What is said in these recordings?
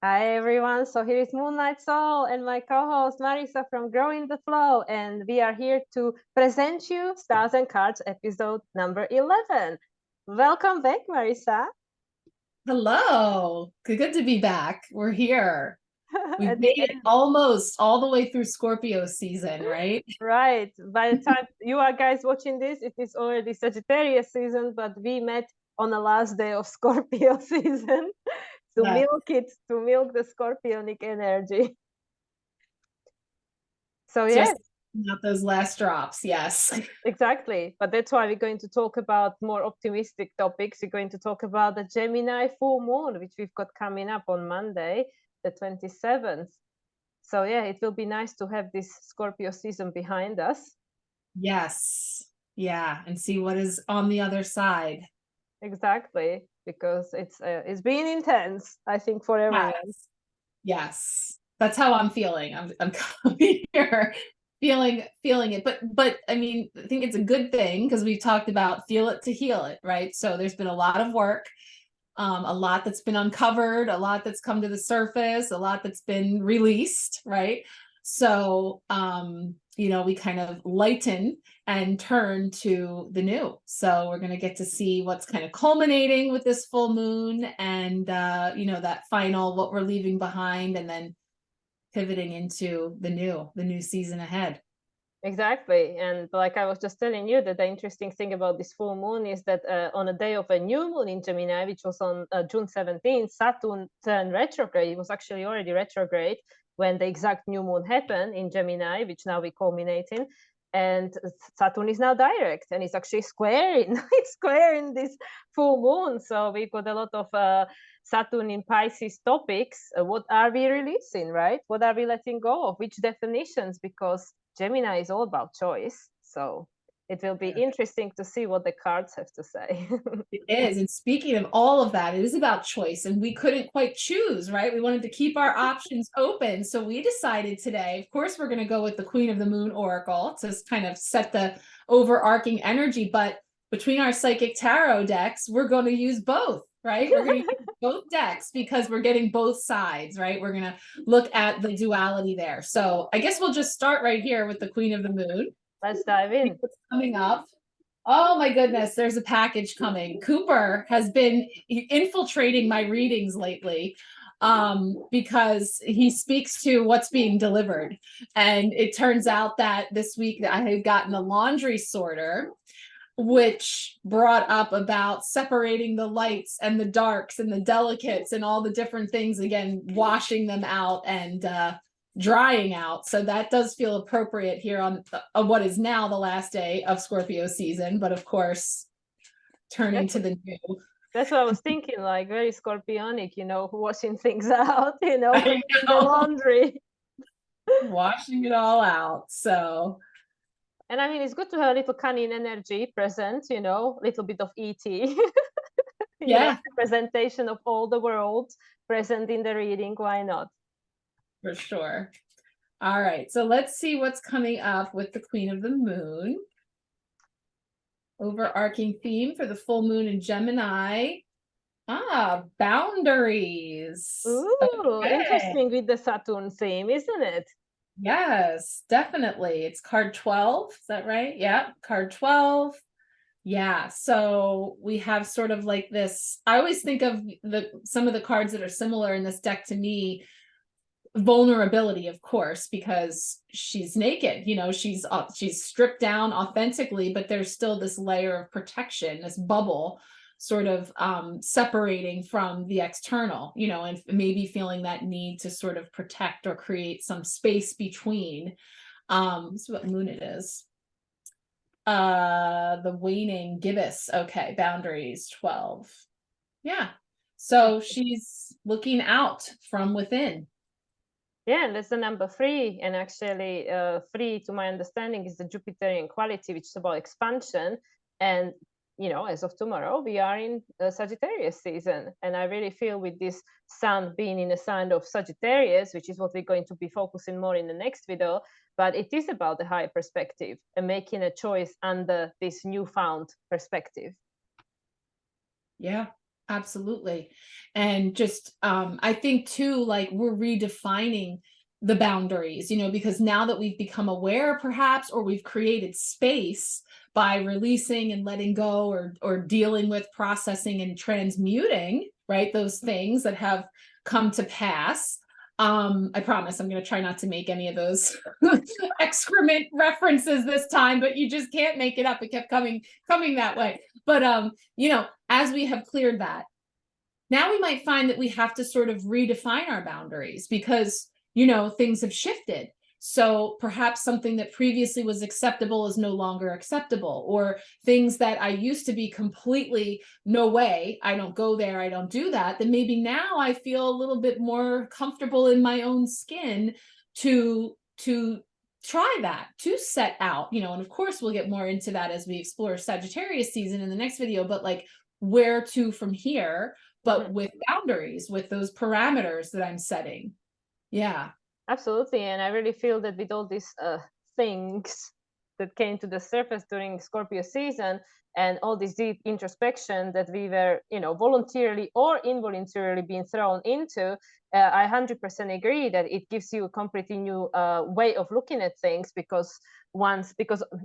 Hi everyone, so here is Moonlight Soul and my co-host Marisa from Growing the Flow, and we are here to present you Stars and Cards episode number 11. Welcome back, Marisa. Hello. Good to be back. We're here. We've At the made it end, almost all the way through Scorpio season, right? right. By the time you are guys watching this, it is already Sagittarius season, but we met on the last day of Scorpio season to Yeah. milk the Scorpionic energy. So yeah, Just not those last drops. Yes. exactly. But that's why we're going to talk about more optimistic topics. We're going to talk about the Gemini full moon, which we've got coming up on Monday, the 27th. So yeah, it will be nice to have this Scorpio season behind us. Yes. Yeah. And see what is on the other side. Exactly, because it's been intense, I think, for everyone. Yes. Yes. That's how I'm feeling. I'm coming here feeling it. But I mean, I think it's a good thing because we've talked about feel it to heal it, right? So there's been a lot of work. A lot that's been uncovered, a lot that's come to the surface, a lot that's been released, right? So, we kind of lighten and turn to the new. So we're going to get to see what's kind of culminating with this full moon and, that final, what we're leaving behind, and then pivoting into the new season ahead. Exactly. And like I was just telling you, that the interesting thing about this full moon is that on a day of a new moon in Gemini, which was on June 17th, Saturn turned retrograde. It was actually already retrograde when the exact new moon happened in Gemini, which now we culminate in. And Saturn is now direct, and it's actually squaring. It's squaring this full moon. So we've got a lot of Saturn in Pisces topics. What are we releasing, right? What are we letting go of? Which definitions? Because Gemini is all about choice. So it will be interesting to see what the cards have to say. It is. And speaking of all of that, it is about choice. And we couldn't quite choose, right? We wanted to keep our options open. So we decided today, of course, we're going to go with the Queen of the Moon Oracle to kind of set the overarching energy. But between our psychic tarot decks, we're going to use both, right? We're going to use both decks because we're getting both sides, right? We're going to look at the duality there. So I guess we'll just start right here with the Queen of the Moon. Let's dive in. What's coming up? Oh my goodness, there's a package coming. Cooper has been infiltrating my readings lately because he speaks to what's being delivered. And it turns out that this week I had gotten a laundry sorter, which brought up about separating the lights and the darks and the delicates and all the different things, again, washing them out and drying out. So that does feel appropriate here on what is now the last day of Scorpio season, but of course, turning to the new. That's what I was thinking, like very Scorpionic, washing things out, I putting in the know. laundry. Washing it all out. So And I mean, it's good to have a little canine energy present, little bit of ET, yeah, representation of all the world present in the reading. Why not? for sure. All right, so let's see what's coming up with the Queen of the Moon. Overarching theme for the full moon in Gemini. Boundaries. Ooh, Okay. interesting with the Saturn theme, isn't it? Yes, definitely. It's card 12. Is that right? Yeah, card 12. Yeah, so we have sort of like this. I always think of some of the cards that are similar in this deck to me. Vulnerability, of course, because she's naked, she's stripped down authentically, but there's still this layer of protection, this bubble sort of separating from the external, and maybe feeling that need to sort of protect or create some space between. This is what moon it is. The waning gibbous. Okay, boundaries 12. Yeah, so she's looking out from within. Yeah, and that's the number 3. And actually, 3, to my understanding, is the Jupiterian quality, which is about expansion. And, as of tomorrow, we are in Sagittarius season. And I really feel with this sun being in a sign of Sagittarius, which is what we're going to be focusing more in the next video, but it is about the higher perspective and making a choice under this newfound perspective. Yeah. Absolutely. And just I think too, like we're redefining the boundaries, you know, because now that we've become aware perhaps, or we've created space by releasing and letting go, or dealing with, processing and transmuting, right, those things that have come to pass. I promise I'm going to try not to make any of those excrement references this time, but you just can't make it up. It kept coming that way. But you know, as we have cleared that, now we might find that we have to sort of redefine our boundaries because, you know, things have shifted. So perhaps something that previously was acceptable is no longer acceptable, or things that I used to be completely, no way, I don't go there, I don't do that, then maybe now I feel a little bit more comfortable in my own skin to try that, to set out, you know. And of course we'll get more into that as we explore Sagittarius season in the next video, but like where to from here, but with boundaries, with those parameters that I'm setting. Yeah. Absolutely. And I really feel that with all these things that came to the surface during Scorpio season, and all this deep introspection that we were, you know, voluntarily or involuntarily being thrown into, I 100% agree that it gives you a completely new way of looking at things, because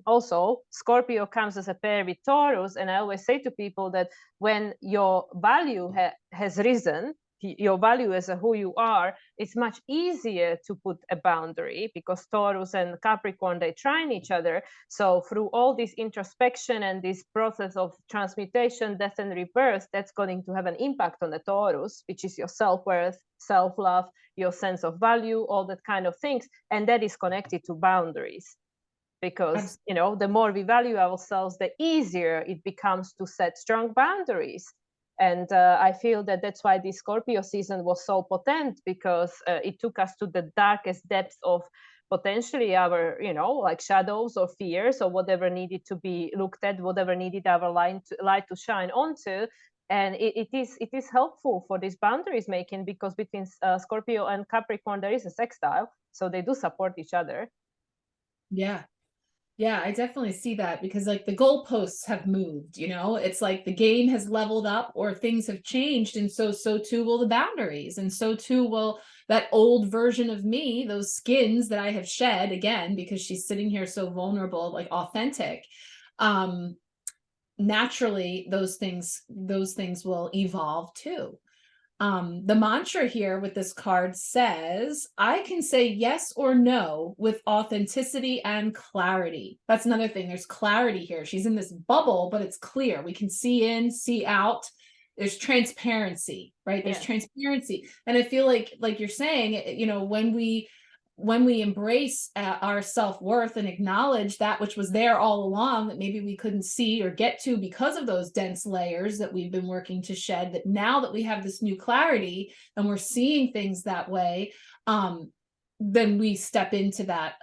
also Scorpio comes as a pair with Taurus. And I always say to people that when your value has risen, your value as who you are, it's much easier to put a boundary, because Taurus and Capricorn, they trine each other. So through all this introspection and this process of transmutation, death and rebirth, that's going to have an impact on the Taurus, which is your self-worth, self-love, your sense of value, all that kind of things. And that is connected to boundaries, because, you know, the more we value ourselves, the easier it becomes to set strong boundaries. And I feel that that's why this Scorpio season was so potent, because it took us to the darkest depths of potentially our, you know, like shadows or fears or whatever needed to be looked at, whatever needed our light to shine onto. And it is helpful for this boundaries making, because between Scorpio and Capricorn, there is a sextile. So they do support each other. Yeah. Yeah, I definitely see that, because like the goalposts have moved, you know, it's like the game has leveled up, or things have changed. And so too will the boundaries. And so too will that old version of me, those skins that I have shed, again, because she's sitting here so vulnerable, like authentic. Naturally, those things will evolve too. The mantra here with this card says, I can say yes or no with authenticity and clarity. That's another thing. There's clarity here. She's in this bubble, but it's clear. We can see in, see out. There's transparency, right? There's transparency. And I feel like you're saying, you know, when we embrace our self-worth and acknowledge that which was there all along, that maybe we couldn't see or get to because of those dense layers that we've been working to shed, that now that we have this new clarity and we're seeing things that way, then we step into that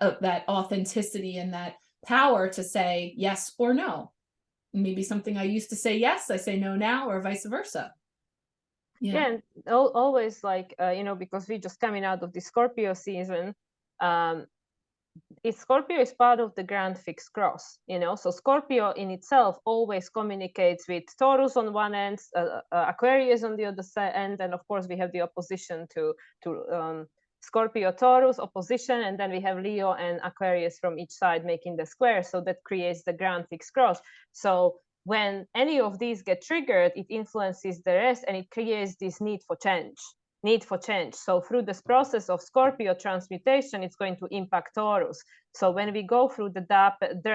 authenticity and that power to say yes or no. Maybe something I used to say yes, I say no now, or vice versa. Yeah, and always like, you know, because we're just coming out of the Scorpio season, Scorpio is part of the grand fixed cross, you know, so Scorpio in itself always communicates with Taurus on one end, Aquarius on the other end, and of course we have the opposition to Scorpio Taurus opposition, and then we have Leo and Aquarius from each side making the square, so that creates the grand fixed cross. So when any of these get triggered, it influences the rest, and it creates this need for change. So through this process of Scorpio transmutation, it's going to impact Taurus. So when we go through the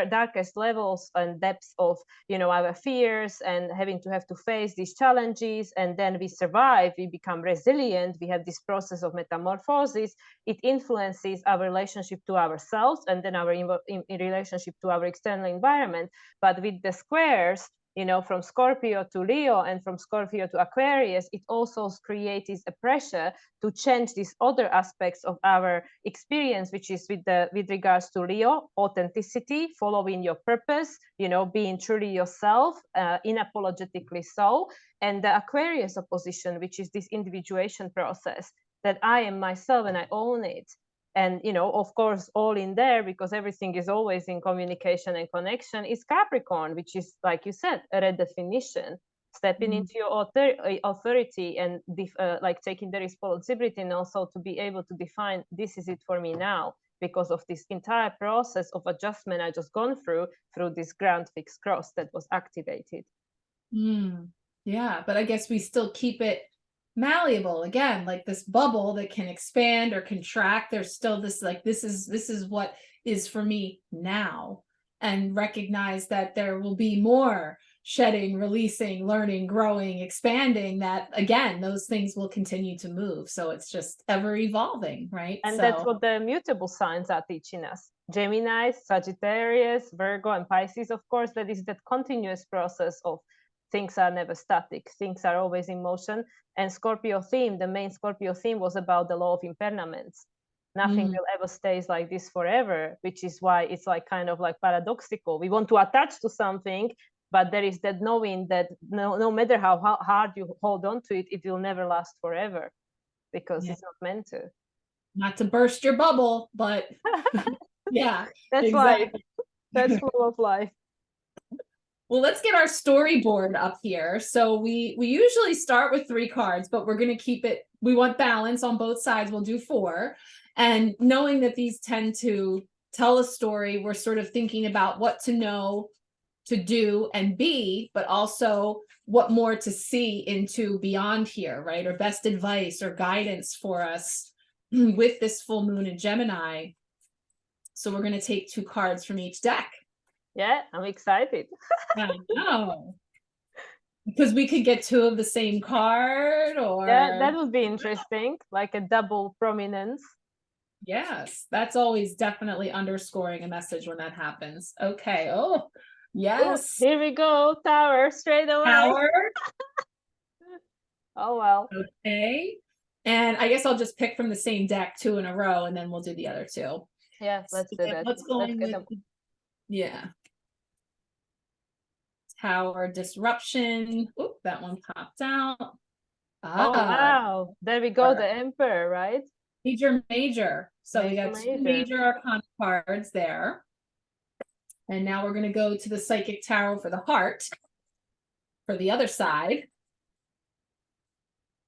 darkest levels and depths of, you know, our fears and having to have to face these challenges, and then we survive, we become resilient, we have this process of metamorphosis, it influences our relationship to ourselves, and then our in relationship to our external environment. But with the squares, you know, from Scorpio to Leo and from Scorpio to Aquarius, it also creates a pressure to change these other aspects of our experience, which is with regards to Leo, authenticity, following your purpose, you know, being truly yourself, unapologetically so, and the Aquarius opposition, which is this individuation process, that I am myself and I own it. And, you know, of course, all in there, because everything is always in communication and connection, is Capricorn, which is, like you said, a redefinition. stepping into your authority and like taking the responsibility, and also to be able to define, this is it for me now, because of this entire process of adjustment I just gone through this grand fixed cross that was activated. Yeah, but I guess we still keep it malleable, again, like this bubble that can expand or contract. There's still this, like, this is what is for me now, and recognize that there will be more shedding, releasing, learning, growing, expanding, that again, those things will continue to move. So it's just ever evolving, right? And that's what the mutable signs are teaching us. Gemini, Sagittarius, Virgo, and Pisces, of course, that is that continuous process of things are never static, things are always in motion. And Scorpio theme, the main Scorpio theme was about the law of impermanence. Nothing will ever stays like this forever, which is why it's like kind of like paradoxical. We want to attach to something, but there is that knowing that no matter how hard you hold on to it, it will never last forever, because it's not meant to. Not to burst your bubble, but yeah, that's exactly. Life. That's full of life. Well, let's get our storyboard up here. So we usually start with 3 cards, but we're going to keep it, we want balance on both sides. We'll do 4. And knowing that these tend to tell a story, we're sort of thinking about what to know, to do and be, but also what more to see into beyond here, right? Or best advice or guidance for us with this full moon in Gemini. So we're going to take 2 cards from each deck. Yeah, I'm excited. I know. Because we could get 2 of the same card, or... Yeah, that would be interesting, like a double prominence. Yes, that's always definitely underscoring a message when that happens. Okay. Oh, yes. Ooh, here we go. Tower straight away. Tower. Oh, well. Okay. And I guess I'll just pick from the same deck 2 in a row, and then we'll do the other 2. Yeah, let's do that. Let's go with, yeah. Tower disruption. Oop, that one popped out. Oh, wow. There we go. The Emperor, right? Major. So we got 2 major arcana cards there. And now we're going to go to the Psychic Tarot for the heart for the other side.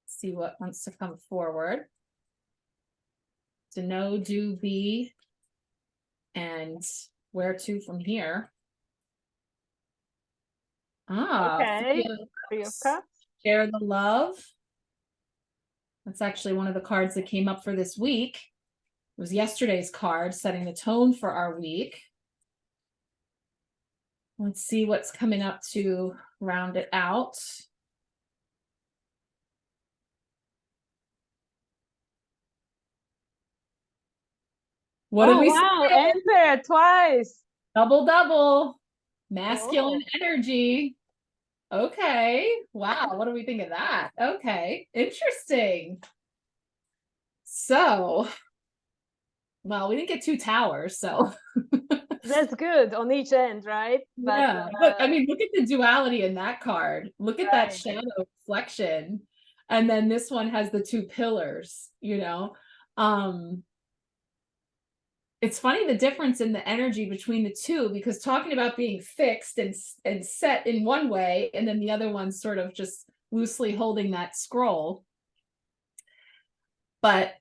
See what wants to come forward. To know, do, be, and where to from here. Okay. 3 of Cups. Share the love. That's actually one of the cards that came up for this week. It was yesterday's card, setting the tone for our week. Let's see what's coming up to round it out. What did we say? Emperor twice. Double. Masculine energy. Okay. Wow. What do we think of that? Okay. Interesting. So, well, we didn't get 2 towers, so. That's good on each end, right? But, yeah. But I mean, look at the duality in that card. Look at that shadow reflection. And then this one has the 2 pillars, you know. It's funny the difference in the energy between the 2, because talking about being fixed and set in one way, and then the other one's sort of just loosely holding that scroll. But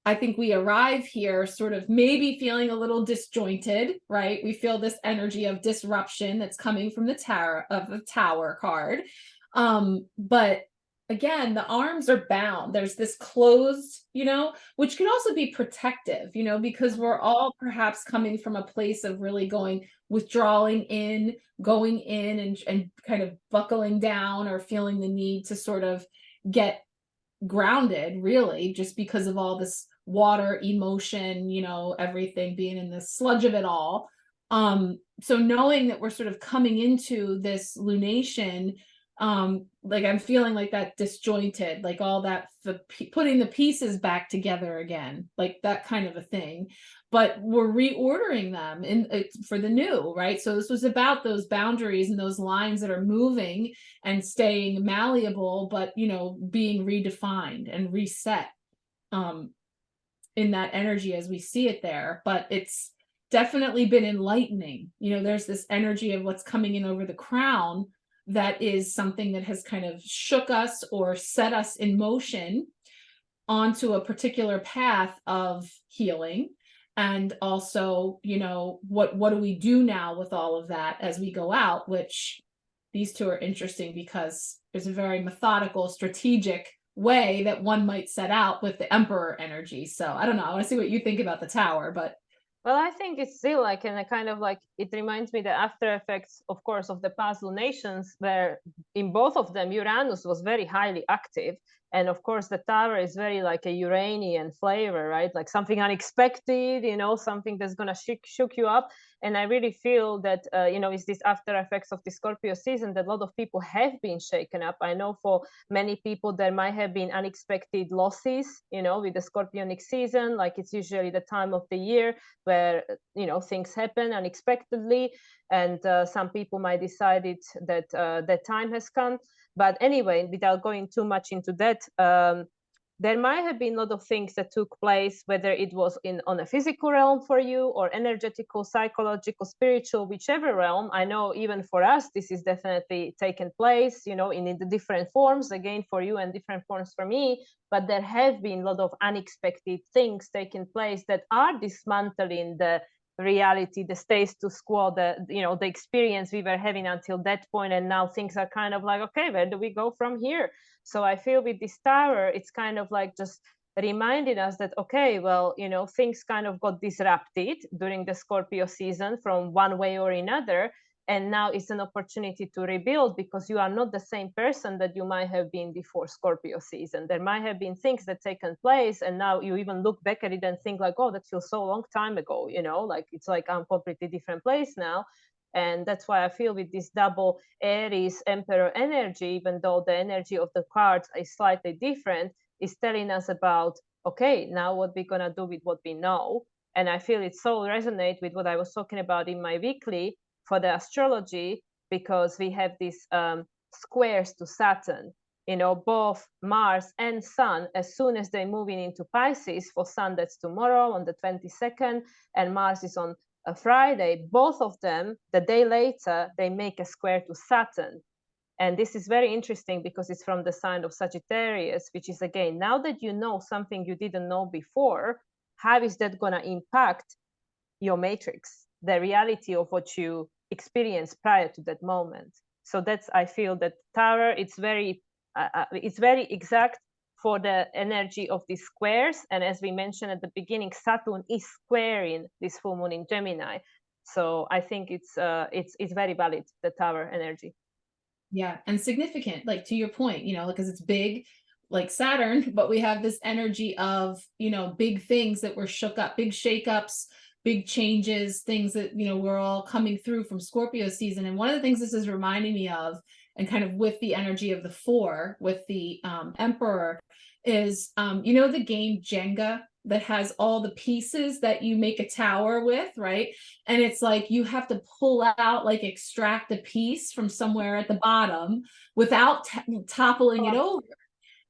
I think we arrive here sort of maybe feeling a little disjointed, right? We feel this energy of disruption that's coming from the Tower card. But again, the arms are bound. There's this closed, you know, which can also be protective, you know, because we're all perhaps coming from a place of really withdrawing in, going in and kind of buckling down, or feeling the need to sort of get grounded, really, just because of all this water, emotion, you know, everything being in the sludge of it all. So knowing that we're sort of coming into this lunation, like I'm feeling like that disjointed, like all that, putting the pieces back together again, like that kind of a thing. But we're reordering them for the new, right? So this was about those boundaries and those lines that are moving and staying malleable, but, you know, being redefined and reset in that energy as we see it there. But it's definitely been enlightening. You know, there's this energy of what's coming in over the crown, that is something that has kind of shook us or set us in motion onto a particular path of healing. And also, you know, what do we do now with all of that as we go out, which these two are interesting because there's a very methodical, strategic way that one might set out with the Emperor energy. So I don't know, I want to see what you think about the Tower, but well, I think it's still like, and a kind of like, it reminds me the after effects, of course, of the past lunations, where in both of them, Uranus was very highly active. And of course, the Tower is very like a Uranian flavor, right? Like something unexpected, you know, something that's going to shook you up. And I really feel that, you know, it's this after effects of the Scorpio season that a lot of people have been shaken up. I know for many people, there might have been unexpected losses, you know, with the Scorpionic season. Like it's usually the time of the year where, you know, things happen unexpectedly. And some people might decided that that time has come. But anyway, without going too much into that, there might have been a lot of things that took place, whether it was on a physical realm for you or energetical, psychological, spiritual, whichever realm. I know even for us, this is definitely taken place, you know, in the different forms, again, for you and different forms for me. But there have been a lot of unexpected things taking place that are dismantling the reality, the status quo, you know, the experience we were having until that point, and now things are kind of like, okay, where do we go from here? So I feel with this Tower, it's kind of like just reminding us that, okay, well, you know, things kind of got disrupted during the Scorpio season from one way or another. And now it's an opportunity to rebuild, because you are not the same person that you might have been before Scorpio season. There might have been things that taken place, and now you even look back at it and think like, oh, that feels so long time ago, you know, like it's like I'm completely different place now. And that's why I feel with this double Aries Emperor energy, even though the energy of the cards is slightly different, is telling us about, okay, now what we're gonna do with what we know. And I feel it so resonate with what I was talking about in my weekly for the astrology, because we have these squares to Saturn, you know, both Mars and Sun, as soon as they're moving into Pisces. For Sun, that's tomorrow on the 22nd, and Mars is on a Friday. Both of them, the day later, they make a square to Saturn. And this is very interesting because it's from the sign of Sagittarius, which is, again, now that you know something you didn't know before, how is that going to impact your matrix, the reality of what you experienced prior to that moment? So that's, I feel that Tower, it's very exact for the energy of these squares. And as we mentioned at the beginning, Saturn is squaring this full moon in Gemini. So I think it's very valid, the Tower energy. Yeah, and significant, like to your point, you know, because it's big, like Saturn, but we have this energy of, you know, big things that were shook up, big shakeups, big changes, things that, you know, we're all coming through from Scorpio season. And one of the things this is reminding me of, and kind of with the energy of the four, with the Emperor, is, you know, the game Jenga that has all the pieces that you make a tower with, right? And it's like you have to pull out, like extract a piece from somewhere at the bottom without toppling it over.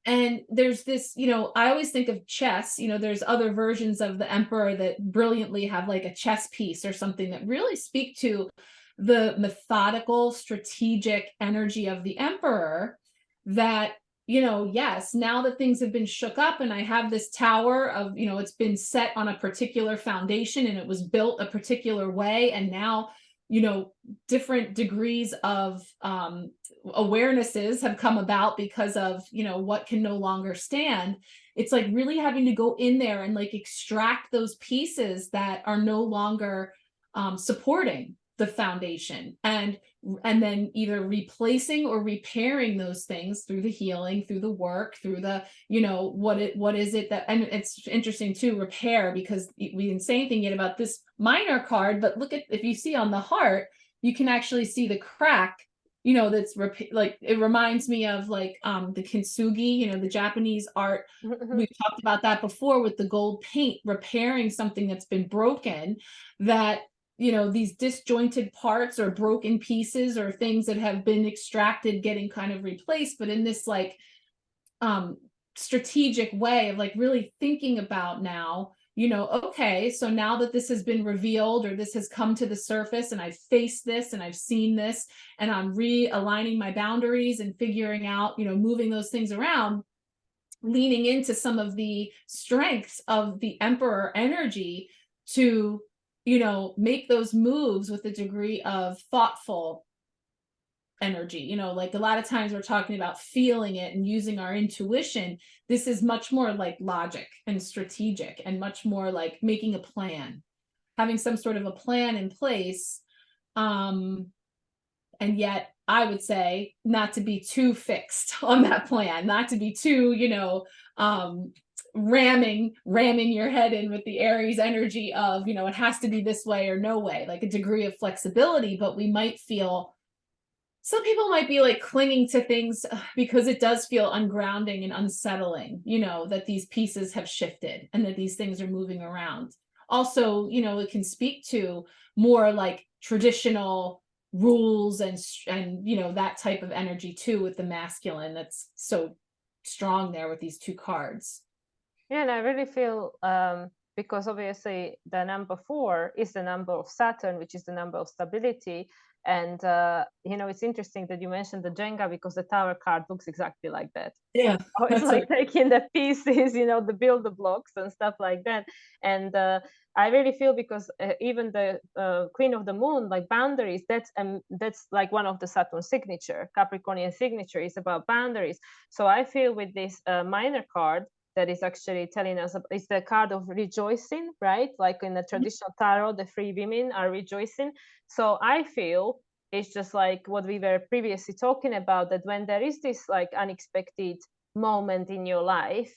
And there's this, you know, I always think of chess, you know, there's other versions of the Emperor that brilliantly have like a chess piece or something that really speak to the methodical, strategic energy of the Emperor, that, you know, yes, now that things have been shook up and I have this tower of, you know, it's been set on a particular foundation and it was built a particular way. And now, you know, different degrees of awarenesses have come about because of, you know, what can no longer stand. It's like really having to go in there and like extract those pieces that are no longer supporting the foundation, and then either replacing or repairing those things through the healing, through the work, through the, you know, what is it that, and it's interesting too, repair, because we didn't say anything yet about this minor card, but look at, if you see on the heart, you can actually see the crack, you know, that's like, it reminds me of like the kintsugi, you know, the Japanese art. We've talked about that before with the gold paint, repairing something that's been broken, that, you know, these disjointed parts or broken pieces or things that have been extracted getting kind of replaced, but in this like strategic way of like really thinking about now, you know, okay, so now that this has been revealed or this has come to the surface and I've faced this and I've seen this and I'm realigning my boundaries and figuring out, you know, moving those things around, leaning into some of the strengths of the Emperor energy to, you know, make those moves with a degree of thoughtful energy. You know, like a lot of times we're talking about feeling it and using our intuition. This is much more like logic and strategic and much more like making a plan, having some sort of a plan in place. And yet I would say not to be too fixed on that plan, not to be too, you know, ramming your head in with the Aries energy of, you know, it has to be this way or no way, like a degree of flexibility. But we might feel, some people might be like clinging to things because it does feel ungrounding and unsettling, you know, that these pieces have shifted and that these things are moving around. Also, you know, it can speak to more like traditional rules and you know, that type of energy too, with the masculine that's so strong there with these two cards. Yeah, and I really feel because obviously the number 4 is the number of Saturn, which is the number of stability. And you know, it's interesting that you mentioned the Jenga, because the Tower card looks exactly like that. Yeah, Oh, it's like taking the pieces, you know, the build blocks and stuff like that. And I really feel, because even the Queen of the Moon, like boundaries, that's like one of the Saturn signature, Capricornian signature is about boundaries. So I feel with this minor card, that is actually telling us, it's the card of rejoicing, right? Like in the traditional tarot, the 3 women are rejoicing. So I feel it's just like what we were previously talking about, that when there is this like unexpected moment in your life,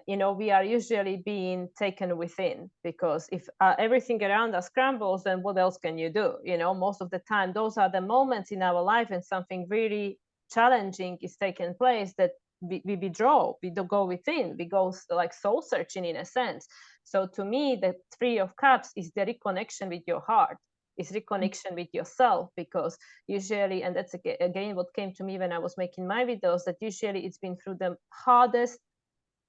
you know, we are usually being taken within, because if everything around us crumbles, then what else can you do? You know, most of the time, those are the moments in our life and something really challenging is taking place, that we withdraw, we don't go within, we go like soul searching in a sense. So to me, the 3 of Cups is the reconnection with your heart, is reconnection with yourself, because usually, and that's again what came to me when I was making my videos, that usually it's been through the hardest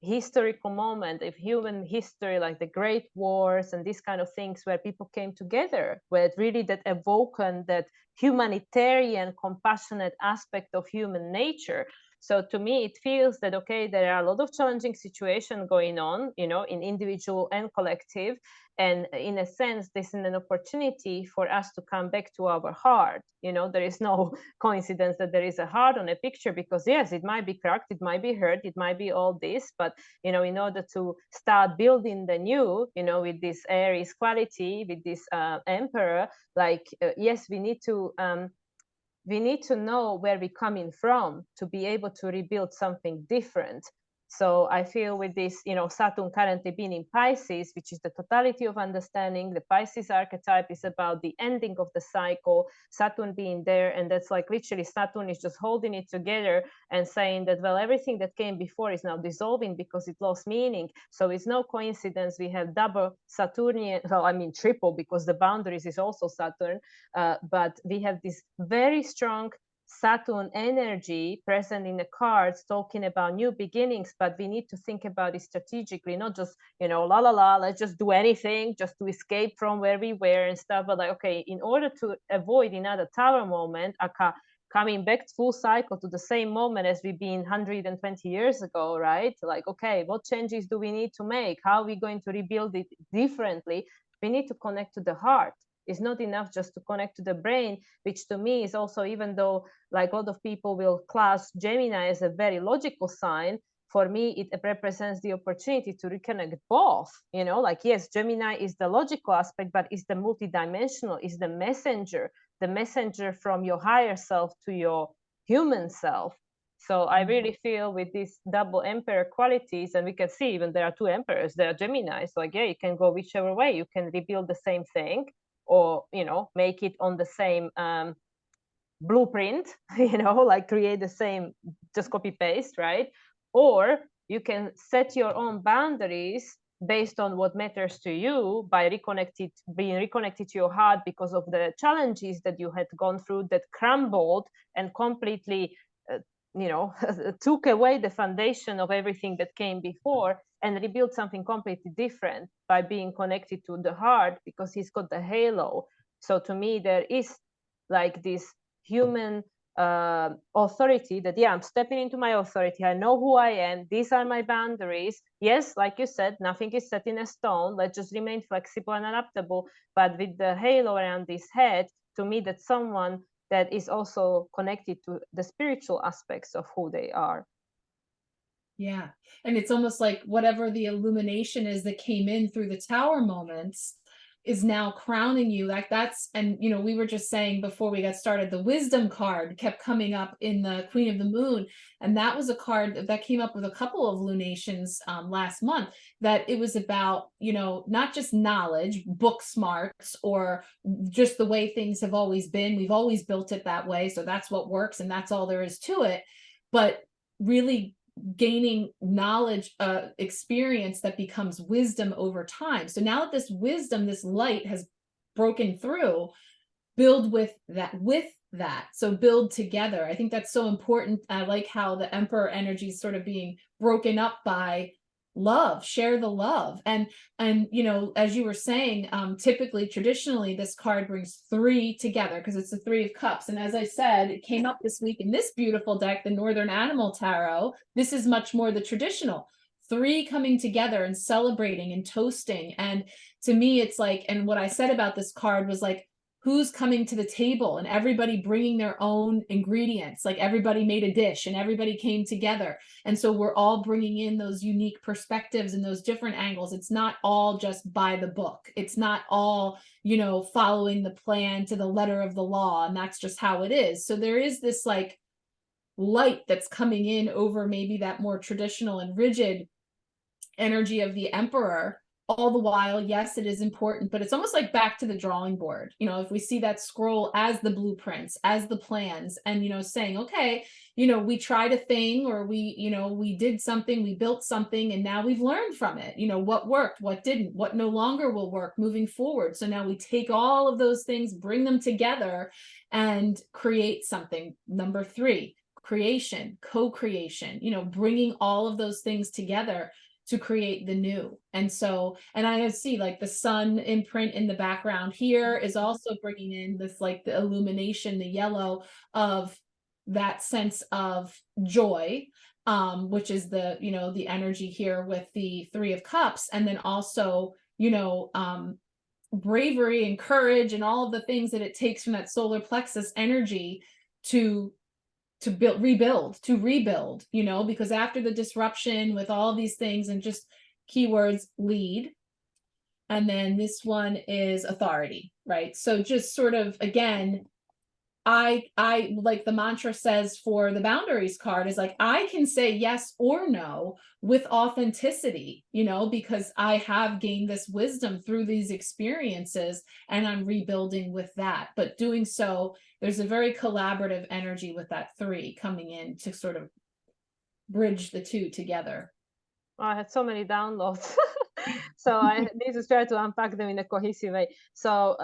historical moment of human history, like the great wars and these kind of things, where people came together, where really that awoken that humanitarian, compassionate aspect of human nature. So to me, it feels that, okay, there are a lot of challenging situations going on, you know, in individual and collective. And in a sense, this is an opportunity for us to come back to our heart. You know, there is no coincidence that there is a heart on a picture, because yes, it might be cracked, it might be hurt, it might be all this, but, you know, in order to start building the new, you know, with this Aries quality, with this Emperor, like, yes, we need to know where we're coming from to be able to rebuild something different. So I feel with this, you know, Saturn currently being in Pisces, which is the totality of understanding, the Pisces archetype is about the ending of the cycle, Saturn being there, and that's like literally Saturn is just holding it together and saying that, well, everything that came before is now dissolving because it lost meaning. So it's no coincidence we have double Saturnian, well, I mean triple, because the boundaries is also Saturn, but we have this very strong Saturn energy present in the cards, talking about new beginnings, but we need to think about it strategically, not just, you know, let's just do anything just to escape from where we were and stuff. But like, okay, in order to avoid another Tower moment, coming back full cycle to the same moment as we've been 120 years ago, right? Like, okay, what changes do we need to make? How are we going to rebuild it differently? We need to connect to the heart. It's not enough just to connect to the brain, which to me is also, even though like a lot of people will class Gemini as a very logical sign, for me, it represents the opportunity to reconnect both, you know, like, yes, Gemini is the logical aspect, but it's the multidimensional, is the messenger from your higher self to your human self. So I really feel with these double Emperor qualities, and we can see even there are 2 Emperors, there are Geminis, so like, yeah, you can go whichever way, you can rebuild the same thing, or, you know, make it on the same blueprint, you know, like create the same, just copy paste, right? Or you can set your own boundaries based on what matters to you, by being reconnected to your heart because of the challenges that you had gone through that crumbled and completely you know, took away the foundation of everything that came before and rebuilt something completely different by being connected to the heart, because he's got the halo. So to me, there is like this human authority that, yeah, I'm stepping into my authority. I know who I am. These are my boundaries. Yes, like you said, nothing is set in a stone. Let's just remain flexible and adaptable. But with the halo around this head, to me, that's someone that is also connected to the spiritual aspects of who they are. Yeah. And it's almost like whatever the illumination is that came in through the tower moments is now crowning you. Like that's, and you know, we were just saying before we got started, the wisdom card kept coming up in the Queen of the Moon. And that was a card that came up with a couple of lunations last month, that it was about, you know, not just knowledge, book smarts, or just the way things have always been. We've always built it that way. So that's what works. And that's all there is to it. But really gaining knowledge, experience that becomes wisdom over time. So now that this wisdom, this light has broken through, build with that. So build together. I think that's so important. I like how the Emperor energy is sort of being broken up by love, share the love. And you know, as you were saying, typically, traditionally, this card brings three together because it's the Three of Cups. And as I said, it came up this week in this beautiful deck, the Northern Animal Tarot. This is much more the traditional three coming together and celebrating and toasting. And to me, it's like, and what I said about this card was like, who's coming to the table, and everybody bringing their own ingredients, like everybody made a dish and everybody came together. And so we're all bringing in those unique perspectives and those different angles. It's not all just by the book. It's not all, you know, following the plan to the letter of the law, and that's just how it is. So there is this like light that's coming in over maybe that more traditional and rigid energy of the Emperor. All the while, yes, it is important, but it's almost like back to the drawing board. You know, if we see that scroll as the blueprints, as the plans, and, you know, saying, okay, you know, we tried a thing, or we, you know, we did something, we built something, and now we've learned from it, you know, what worked, what didn't, what no longer will work moving forward. So now we take all of those things, bring them together and create something. Number three, creation, co-creation, you know, bringing all of those things together to create the new. And so, and I see like the sun imprint in the background here is also bringing in this, like the illumination, the yellow of that sense of joy, which is the, you know, the energy here with the Three of Cups. And then also, you know, bravery and courage and all of the things that it takes from that solar plexus energy to rebuild, you know, because after the disruption with all these things, and just keywords, lead. And then this one is authority, right? So just sort of, again, I like the mantra says for the boundaries card is like, I can say yes or no with authenticity, you know, because I have gained this wisdom through these experiences and I'm rebuilding with that. But doing so, there's a very collaborative energy with that three coming in to sort of bridge the two together. I had so many downloads. So I need to try to unpack them in a cohesive way. So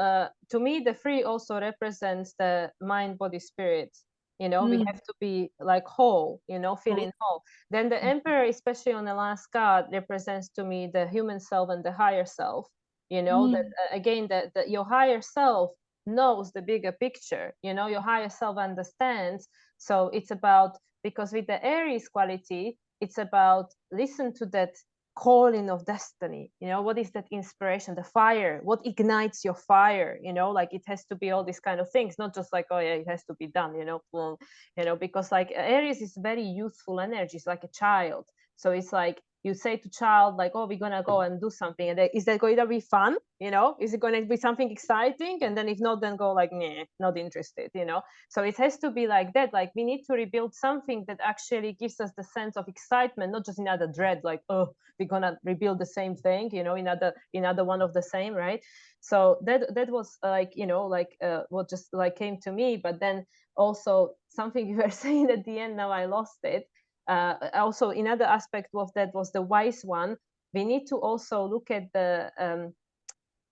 to me, the three also represents the mind, body, spirit. You know, we have to be like whole, you know, feeling whole. Then the Emperor, especially on the last card, represents to me the human self and the higher self. You know, that again, that your higher self knows the bigger picture. You know, your higher self understands. So it's about, because with the Aries quality, it's about listen to that calling of destiny. You know, what is that inspiration, the fire, what ignites your fire? You know, like it has to be all these kind of things, not just like, oh yeah, it has to be done, you know. Well, you know, because like Aries is very youthful energy. It's like a child. So it's like you say to child, like, oh, we're gonna go and do something, and is that going to be fun? You know, is it going to be something exciting? And then if not, then go like, nah, not interested, you know. So it has to be like that. Like we need to rebuild something that actually gives us the sense of excitement, not just another dread, like, oh, we're gonna rebuild the same thing, you know, another one of the same, right? So that was like, you know, like what just like came to me. But then also something you were saying at the end, now I lost it. Also another aspect of that was the wise one. We need to also look at the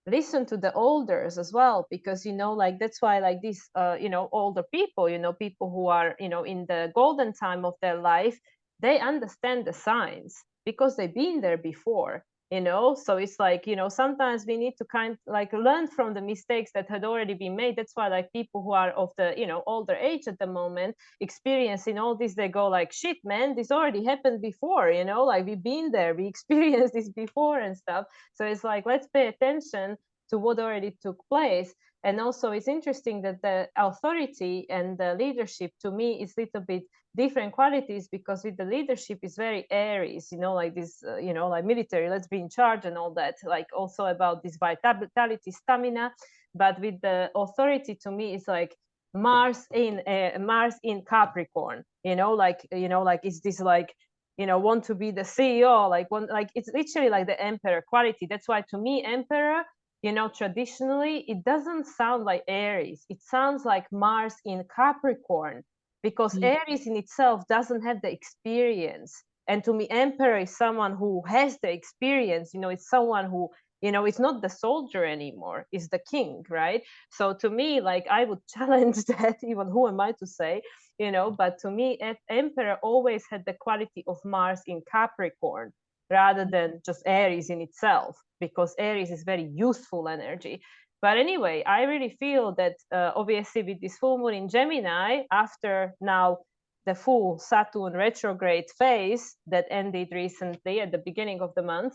listen to the elders as well, because like that's why like these older people, people who are in the golden time of their life, they understand the signs because they've been there before. So it's like sometimes we need to like learn from the mistakes that had already been made. That's why like people who are of the older age at the moment, experiencing all this, they go like, shit man, this already happened before, like we've been there, we experienced this before and stuff. So it's like, let's pay attention to what already took place. And also it's interesting that the authority and the leadership to me is a little bit different qualities, because with the leadership is very Aries, like this, like military, let's be in charge and all that, like also about this vitality, stamina. But with the authority, to me, it's like Mars in Capricorn, like is this like want to be the CEO, like it's literally like the emperor quality. That's why to me emperor, traditionally it doesn't sound like Aries, it sounds like Mars in Capricorn, because Aries in itself doesn't have the experience. And to me, emperor is someone who has the experience, it's someone who, it's not the soldier anymore, it's the king, right? So to me, like I would challenge that, even who am I to say, but to me, emperor always had the quality of Mars in Capricorn rather than just Aries in itself, because Aries is very youthful energy. But anyway, I really feel that obviously with this full moon in Gemini, after now the full Saturn retrograde phase that ended recently at the beginning of the month,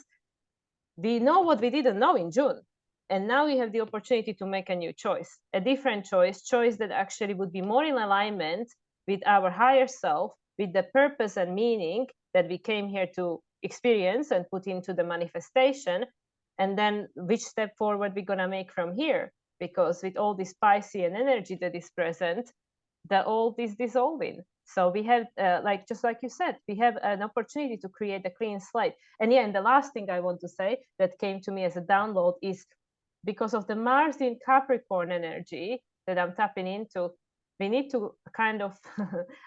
we know what we didn't know in June. And now we have the opportunity to make a new choice, a different choice that actually would be more in alignment with our higher self, with the purpose and meaning that we came here to experience and put into the manifestation. And then which step forward we're going to make from here, because with all this Piscean energy that is present, the old is dissolving. So we have like just like you said, we have an opportunity to create a clean slate. And yeah, and the last thing I want to say that came to me as a download is, because of the Mars in Capricorn energy that I'm tapping into, we need to kind of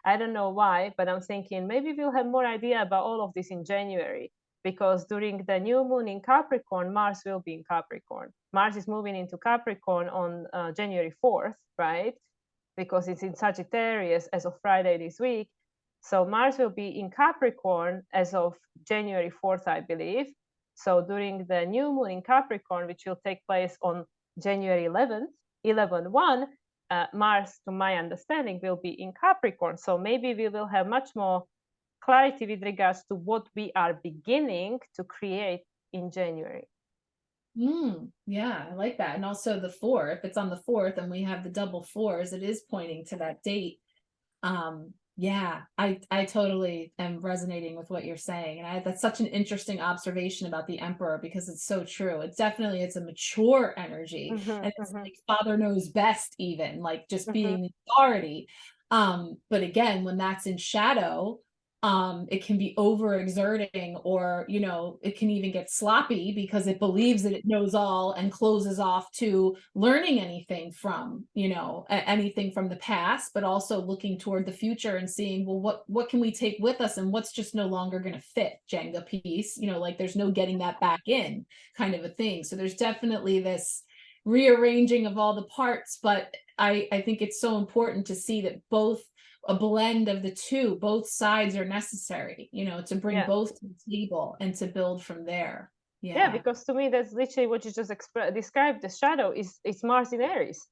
I don't know why, but I'm thinking maybe we'll have more idea about all of this in January, because during the new moon in Capricorn, Mars will be in Capricorn. Mars is moving into Capricorn on January 4th, right? Because it's in Sagittarius as of Friday this week. So Mars will be in Capricorn as of January 4th, I believe. So during the new moon in Capricorn, which will take place on January 11th, 11/1, Mars, to my understanding, will be in Capricorn. So maybe we will have much more clarity with regards to what we are beginning to create in January. Yeah, I like that. And also the 4th, it's on the 4th and we have the double fours, it is pointing to that date. Yeah, I totally am resonating with what you're saying. And that's such an interesting observation about the emperor, because it's so true. It's a mature energy. And it's like father knows best, even like just being the authority. But again, when that's in shadow, it can be overexerting, or it can even get sloppy because it believes that it knows all and closes off to learning anything from anything from the past, but also looking toward the future and seeing, well, what can we take with us, and what's just no longer going to fit, Jenga piece, like there's no getting that back in, kind of a thing. So there's definitely this rearranging of all the parts, but I think it's so important to see that a blend of the two, both sides are necessary, to bring both to the table and to build from there. Yeah, because to me, that's literally what you just described. The shadow is Mars in Aries.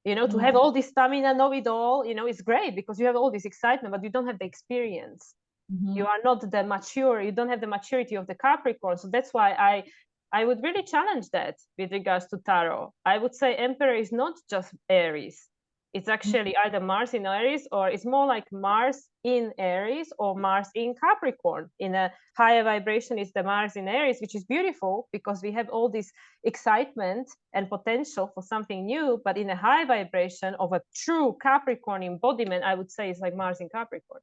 To have all this stamina, know it all, it's great because you have all this excitement, but you don't have the experience. You are not the mature, you don't have the maturity of the Capricorn. So that's why I would really challenge that with regards to tarot. I would say Emperor is not just Aries. It's actually either Mars in Aries, or it's more like Mars in Aries or Mars in Capricorn. In a higher vibration is the Mars in Aries, which is beautiful because we have all this excitement and potential for something new. But in a high vibration of a true Capricorn embodiment, I would say it's like Mars in Capricorn.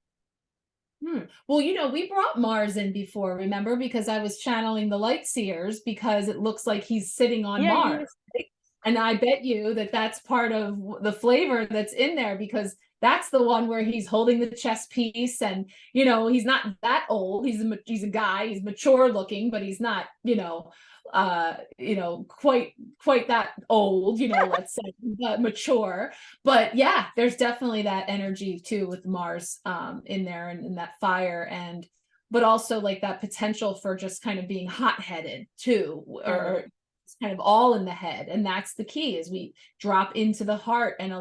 Well, we brought Mars in before, remember? Because I was channeling the light seers, because it looks like he's sitting on Mars. Yes. And I bet you that that's part of the flavor that's in there, because that's the one where he's holding the chess piece, and he's not that old. He's a guy. He's mature looking, but he's not you know, quite that old, you know, let's say, but mature. But yeah, there's definitely that energy too with Mars in there, and in that fire, and but also like that potential for just kind of being hot-headed too, or it's kind of all in the head. And that's the key, is we drop into the heart and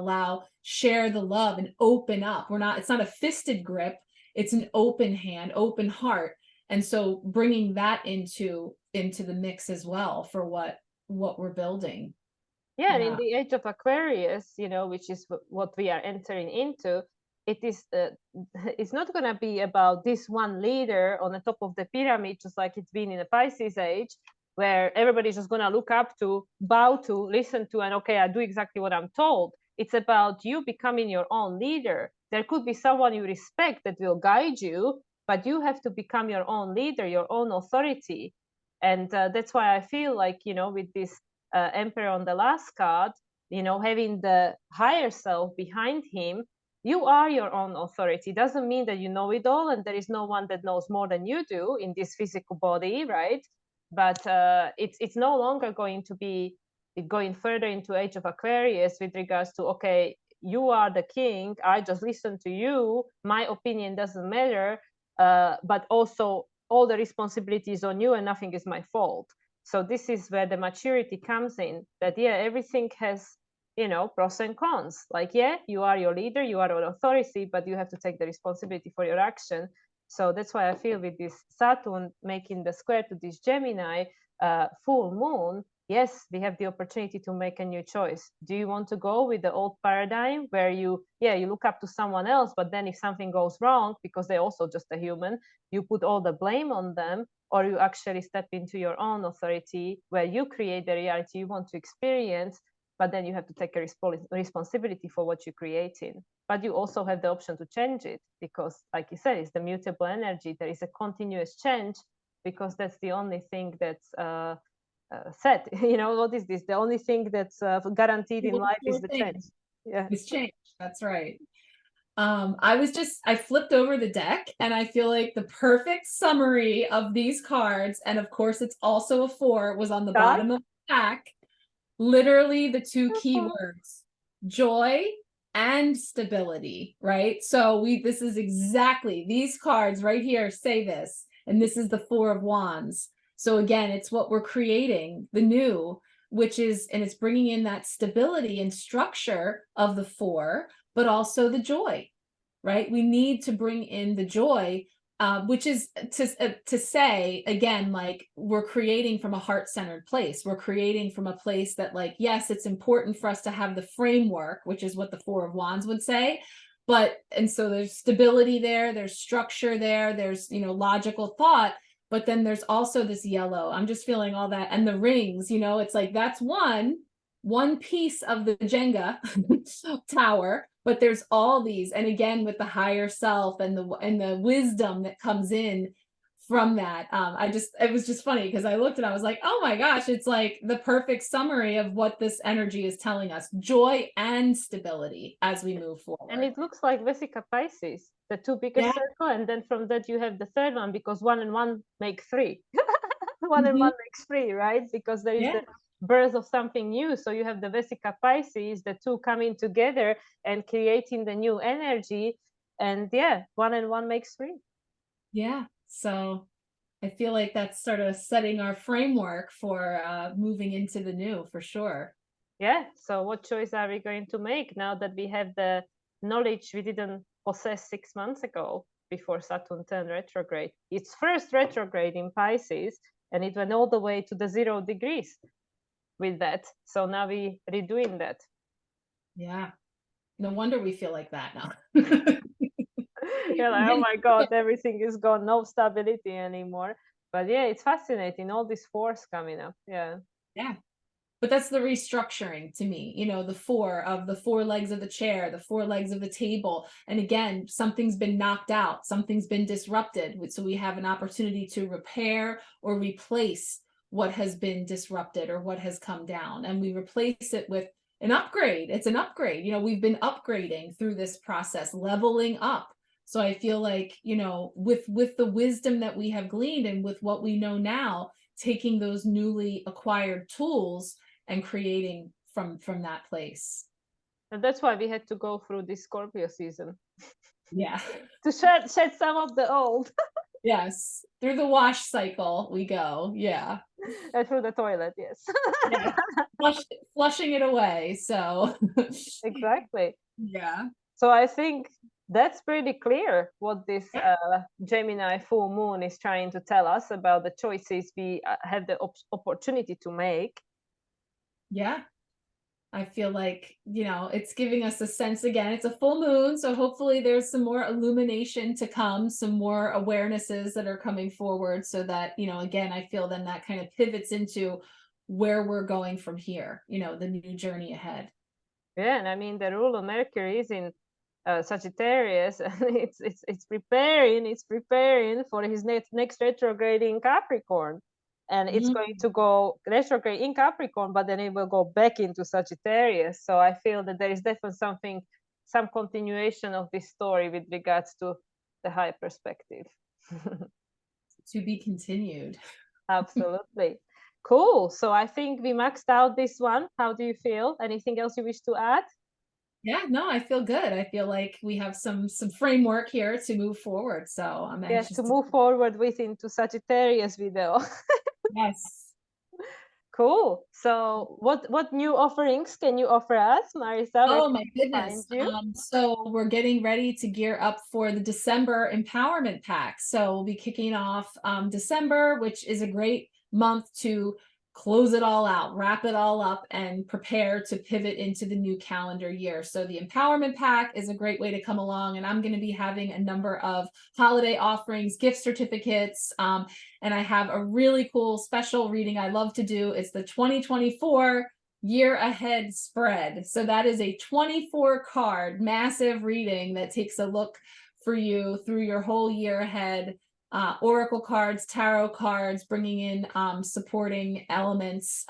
share the love and open up. It's not a fisted grip, it's an open hand, open heart. And so bringing that into the mix as well for what we're building. Yeah, and in the age of Aquarius, you know, which is what we are entering into, it is it's not going to be about this one leader on the top of the pyramid, just like it's been in the Pisces age, where everybody's just going to look up to, bow to, listen to, and okay, I do exactly what I'm told. It's about you becoming your own leader. There could be someone you respect that will guide you, but you have to become your own leader, your own authority. And that's why I feel like, you know, with this Emperor on the last card, you know, having the higher self behind him, you are your own authority. Doesn't mean that you know it all, and there is no one that knows more than you do in this physical body, right? But it's no longer going to be going further into Age of Aquarius with regards to, okay, you are the king, I just listen to you, my opinion doesn't matter, but also all the responsibility is on you and nothing is my fault. So this is where the maturity comes in, that yeah, everything has, you know, pros and cons. Like, yeah, you are your leader, you are your authority, but you have to take the responsibility for your action. So that's why I feel with this Saturn making the square to this Gemini full moon, yes, we have the opportunity to make a new choice. Do you want to go with the old paradigm where you look up to someone else, but then if something goes wrong, because they're also just a human, you put all the blame on them, or you actually step into your own authority where you create the reality you want to experience, but then you have to take a responsibility for what you're creating. But you also have the option to change it, because like you said, it's the mutable energy. There is a continuous change, because that's the only thing that's set. You know, what is this? The only thing that's guaranteed in life is the change. Yeah, it's change. That's right. I flipped over the deck, and I feel like the perfect summary of these cards, and of course it's also a 4, was on the bottom of the pack. Literally the two keywords, joy and stability, right? So this is exactly, these cards right here say this, and this is the 4 of Wands. So again, it's what we're creating, the new, which is, and it's bringing in that stability and structure of the 4, but also the joy, right? We need to bring in the joy, which is to say, again, like, we're creating from a heart-centered place. We're creating from a place that, like, yes, it's important for us to have the framework, which is what the 4 of Wands would say. But, and so there's stability there, there's structure there, there's, you know, logical thought, but then there's also this yellow. I'm just feeling all that. And the rings, you know, it's like, that's one piece of the Jenga tower, but there's all these, and again with the higher self and the wisdom that comes in from that. It was just funny because I looked and I was like, oh my gosh, it's like the perfect summary of what this energy is telling us: joy and stability as we move forward. And it looks like 𝗰𝗂𝗶𝗄𝗆𝐵𝑖𝑠, the 2 biggest circle, and then from that you have the third one, because 1 and 1 make 3. 1 and 1 makes 3, right? Because there is the birth of something new. So you have the 𝗰𝗂𝗶𝗄𝗆𝐵𝑖𝑠, the 2 coming together and creating the new energy. And yeah, 1 and 1 makes 3. Yeah. So I feel like that's sort of setting our framework for moving into the new, for sure. Yeah. So what choice are we going to make now that we have the knowledge we didn't possess 6 months ago, before Saturn turned retrograde? Its first retrograde in Pisces, and it went all the way to the 0 degrees with that. So now we redoing that. Yeah. No wonder we feel like that now. You're like, oh my God, everything is gone, no stability anymore. But yeah, it's fascinating, all this force coming up. Yeah. Yeah. But that's the restructuring to me, you know, the 4 legs of the chair, the 4 legs of the table. And again, something's been knocked out, something's been disrupted. So we have an opportunity to repair or replace what has been disrupted or what has come down. And we replace it with an upgrade. It's an upgrade. You know, we've been upgrading through this process, leveling up. So I feel like, you know, with the wisdom that we have gleaned and with what we know now, taking those newly acquired tools and creating from that place. And that's why we had to go through this Scorpio season. Yeah. To shed some of the old. Yes. Through the wash cycle we go. Yeah. And through the toilet, yes. Yeah. Flushing it away. So exactly. yeah. So I think that's pretty clear what this Gemini full moon is trying to tell us about the choices we have the opportunity to make. Yeah. I feel like, you know, it's giving us a sense again, it's a full moon. So hopefully there's some more illumination to come, some more awarenesses that are coming forward so that, you know, again, I feel then that kind of pivots into where we're going from here, you know, the new journey ahead. Yeah, and I mean, the rule of Mercury is in Sagittarius, and it's preparing for his next retrograde in Capricorn. And it's going to go retrograde in Capricorn, but then it will go back into Sagittarius. So I feel that there is definitely some continuation of this story with regards to the high perspective. To be continued. Absolutely. Cool. So I think we maxed out this one. How do you feel? Anything else you wish to add? Yeah, no, I feel good. I feel like we have some framework here to move forward. So I'm anxious to move forward with into Sagittarius video. Yes. Cool. So what new offerings can you offer us, Marisa? Oh my goodness. So we're getting ready to gear up for the December empowerment pack. So we'll be kicking off December, which is a great month to close it all out, wrap it all up, and prepare to pivot into the new calendar year. So the empowerment pack is a great way to come along, and I'm going to be having a number of holiday offerings, gift certificates, and I have a really cool special reading I love to do. It's the 2024 year ahead spread. So that is a 24 card massive reading that takes a look for you through your whole year ahead. Oracle cards, tarot cards, bringing in supporting elements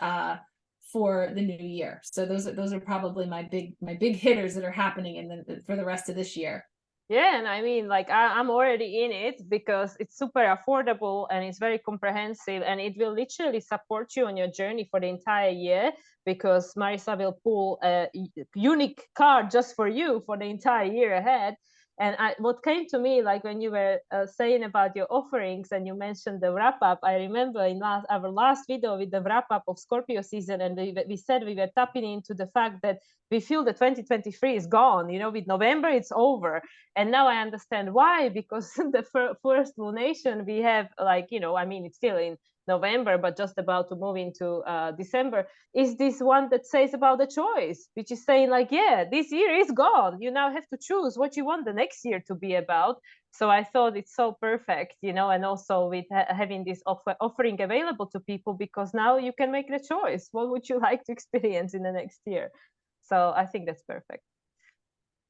for the new year. So those are probably my big hitters that are happening for the rest of this year. Yeah, and I mean, like I'm already in it because it's super affordable and it's very comprehensive, and it will literally support you on your journey for the entire year, because Marisa will pull a unique card just for you for the entire year ahead. And what came to me, like when you were saying about your offerings and you mentioned the wrap up, I remember in our last video with the wrap up of Scorpio season, and we said we were tapping into the fact that we feel that 2023 is gone, you know, with November it's over. And now I understand why, because the first lunation we have, like, you know, I mean, it's still in November, but just about to move into December, is this one that says about the choice, which is saying like, yeah, this year is gone. You now have to choose what you want the next year to be about. So I thought it's so perfect, you know, and also with having this offering available to people, because now you can make the choice. What would you like to experience in the next year? So I think that's perfect.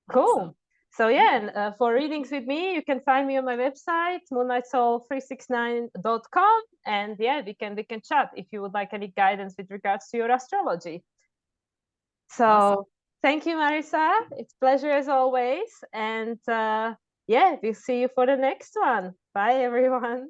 Cool. Awesome. So yeah, and for readings with me, you can find me on my website, moonlightsoul369.com, and yeah, we can chat if you would like any guidance with regards to your astrology. So awesome. Thank you, Marisa. It's a pleasure as always, and yeah, we'll see you for the next one. Bye, everyone.